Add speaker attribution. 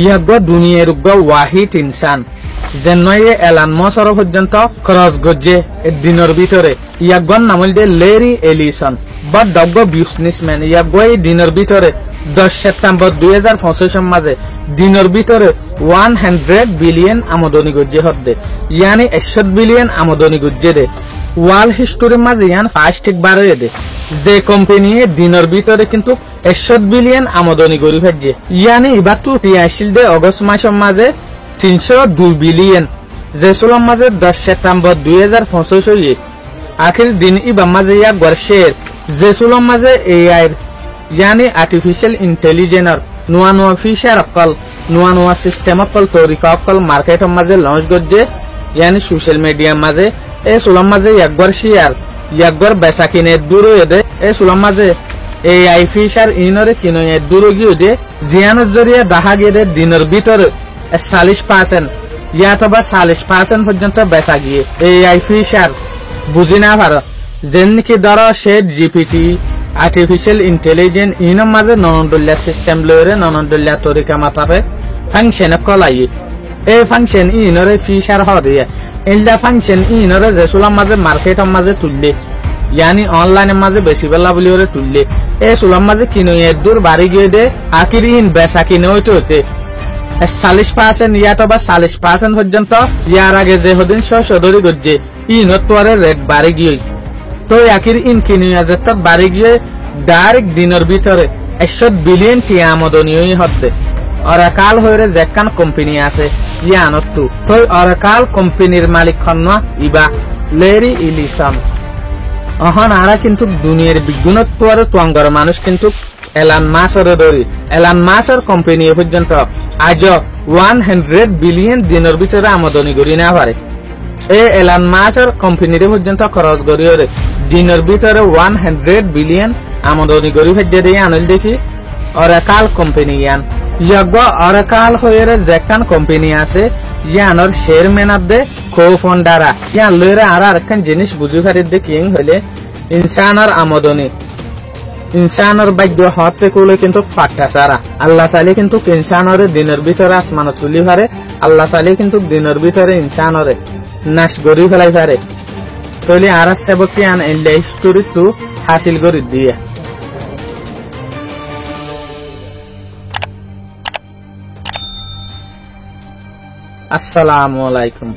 Speaker 1: YAG দুনিয়ার ওয়াহিদ ইনসান যেন এলান মসর পর্যন্ত খরচ গজে দিনের ভিতরে ইয়াগর নাম হল লেরি এলিসন বা ডগ বিজনেসম্যান ইয়াগ এই দিনের ভিতরে 10 সেপ্টেম্বর 2025 মাঝে দিনের ভিতরে 100 বিলিয়ন আমদানি গজে হদ্দে ইয়ানি 100 বিলিয়ন আমদানি গজে দে ওয়ার্ল্ড হিস্টোরির মাঝে ইয়ান ফার্স্ট একবার দে যে কোম্পানি দিনের ভিতরে কিন্তু 100 বিলিয়ন আমদানি করি ফেলছে ইয়ানি এবার তো আসছিল দে অগস্ট মাসের মাঝে 302 বিলিয়ন যে সোলার মাঝে 10 সেপ্টেম্বর 2025 আখির দিন ইবা মাঝে ইয়া গর্ষের যে সোলার মাঝে এআই यानी आर्टिफिशियल इंटेलिजेंस नुआ नुआ फीचर अक्कल नुआ नुआ सिस्टम अक्कल तरीका अक्कल मार्केट माजे लॉन्च गजे यानी सोशल मीडिया माजे ए सुलम माजे yakbar शेयर yakbar बेसा किने दूर यदे ए सुलम माजे एआई फीचर इनरे किनो ये दूर गियोदे जियानर जरिया दाहा गेदे दिनर भीतर 40% या तबा 40% পর্যন্ত বেচা গিয়ে এআই ফিচার বুঝিনা পারো যেন কি দ্বারা শেড জিপিটি आर्टिफिशियल इंटेलिजेंस इन माजे ननदुल्ला सिस्टम लोरे ननदुल्ला तरीका मातारे फंक्शन कलाई ए फंक्शन इनरे फीचर हदिया इल्ला फंक्शन इनरे जेसुला माजे मार्केट माजे तुल्ले यानी ऑनलाइन माजे बेसी बेला बलिओरे तुल्ले ए सुला माजे किनो ये दूर बारी गे दे आखिर इन बेसा किनो होते 40% या तो 40% পর্যন্ত ইয়ার আগে যে হদিন সদরি গজ্জে ইনতরে রেট বাড়ি গিয়ে তো আখির ইন কিনি আজত বাড়ি গিয়ে ডাইরেক্ট দিনের ভিতরে 100 বিলিয়ন টি আমদানি হচ্ছে অরাকাল হইরে যেকান কোম্পানি আছে ইয়ানত তো অরাকাল কোম্পানির মালিক খন্না ইবা লেরি ইলিসন অহন আরা কিন্তু দুনিয়ার বিজ্ঞানত্বর তোয়াঙ্গর মানুষ কিন্তু এলান মাসের দরি এলান মাসের কোম্পানি পর্যন্ত আজ 100 বিলিয়ন দিনের ভিতরে আমদানি করি না পারে এ এলান মাসের কোম্পানির পর্যন্ত খরচ করিওরে দিনের ভিতরে 100 বিলিয়ন আমদানি করি ফেজে দিয়ে আনল দেখি অরাকাল কোম্পানি ইয়ান ইয়াগ অরাকাল হইরে যেকান কোম্পানি আছে ইয়ানর শেয়ারম্যান দে কো-ফাউন্ডারা ইয়ান লইরে আর আরেকখান জিনিস বুঝি পারি দে কিং হইলে ইনসানের আমদানি ইনসানের ভাগ্য হতে কোলে কিন্তু ফাটা সারা আল্লাহ চাইলে কিন্তু ইনসানের দিনের ভিতরে আসমান তুলি পারে আল্লাহ চাইলে কিন্তু দিনের ভিতরে ইনসানের নাশ গরি ফেলাই পারে তাহলে আর সেবকি আন এই স্টোরি টু হাসিল করে দিয়ে আসসালামু আলাইকুম।